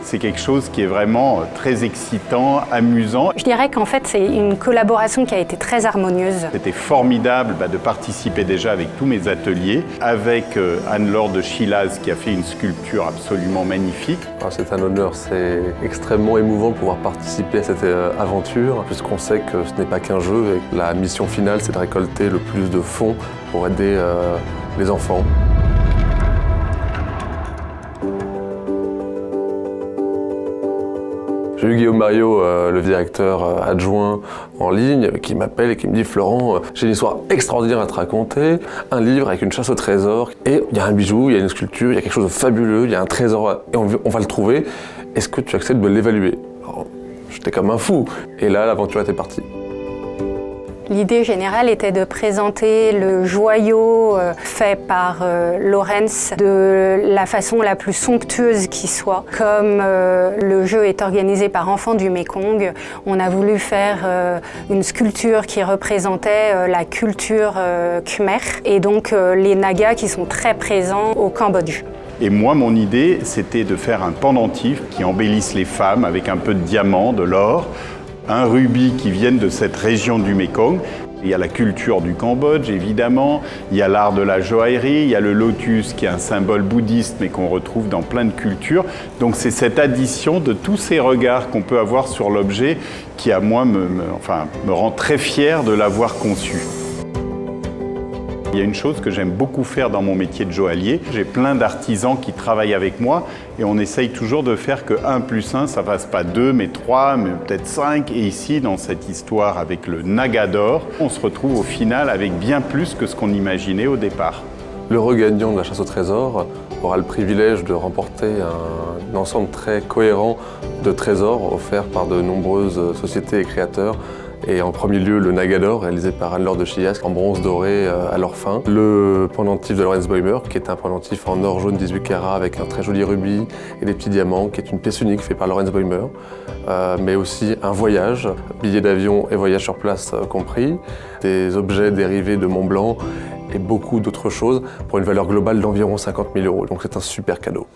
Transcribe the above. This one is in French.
C'est quelque chose qui est vraiment très excitant, amusant. Je dirais qu'en fait, c'est une collaboration qui a été très harmonieuse. C'était formidable de participer déjà avec tous mes ateliers, avec Anne-Laure de Chilaz qui a fait une sculpture absolument magnifique. C'est un honneur, c'est extrêmement émouvant de pouvoir participer à cette aventure, puisqu'on sait que ce n'est pas qu'un jeu et que la mission finale, c'est de récolter le plus de fonds pour aider les enfants. J'ai eu Guillaume Mariot, le directeur adjoint en ligne, qui m'appelle et qui me dit « Florent, j'ai une histoire extraordinaire à te raconter, un livre avec une chasse au trésor, et il y a un bijou, il y a une sculpture, il y a quelque chose de fabuleux, il y a un trésor, et on va le trouver. Est-ce que tu acceptes de l'évaluer ?» J'étais comme un fou, et là, l'aventure était partie. L'idée générale était de présenter le joyau fait par Lawrence de la façon la plus somptueuse qui soit. Comme le jeu est organisé par Enfants du Mékong, on a voulu faire une sculpture qui représentait la culture khmer et donc les Nagas qui sont très présents au Cambodge. Et moi, mon idée, c'était de faire un pendentif qui embellisse les femmes avec un peu de diamants, de l'or, un rubis qui viennent de cette région du Mékong. Il y a la culture du Cambodge, évidemment, il y a l'art de la joaillerie, il y a le lotus qui est un symbole bouddhiste mais qu'on retrouve dans plein de cultures. Donc c'est cette addition de tous ces regards qu'on peut avoir sur l'objet qui, à moi, me rend très fier de l'avoir conçu. Il y a une chose que j'aime beaucoup faire dans mon métier de joaillier. J'ai plein d'artisans qui travaillent avec moi et on essaye toujours de faire que 1 + 1, ça ne fasse pas 2, mais 3, mais peut-être 5. Et ici, dans cette histoire avec le Naga d'or, on se retrouve au final avec bien plus que ce qu'on imaginait au départ. Le regagnant de la chasse au trésor aura le privilège de remporter un ensemble très cohérent de trésors offerts par de nombreuses sociétés et créateurs. Et en premier lieu, le Naga d'or, réalisé par Anne-Laure de Chilaz, en bronze doré à leur fin. Le pendentif de Lorenz Boimer, qui est un pendentif en or jaune 18 carats avec un très joli rubis et des petits diamants, qui est une pièce unique faite par Lorenz Boimer. Mais aussi un voyage, billets d'avion et voyage sur place compris. Des objets dérivés de Mont Blanc et beaucoup d'autres choses pour une valeur globale d'environ 50 000 €. Donc c'est un super cadeau.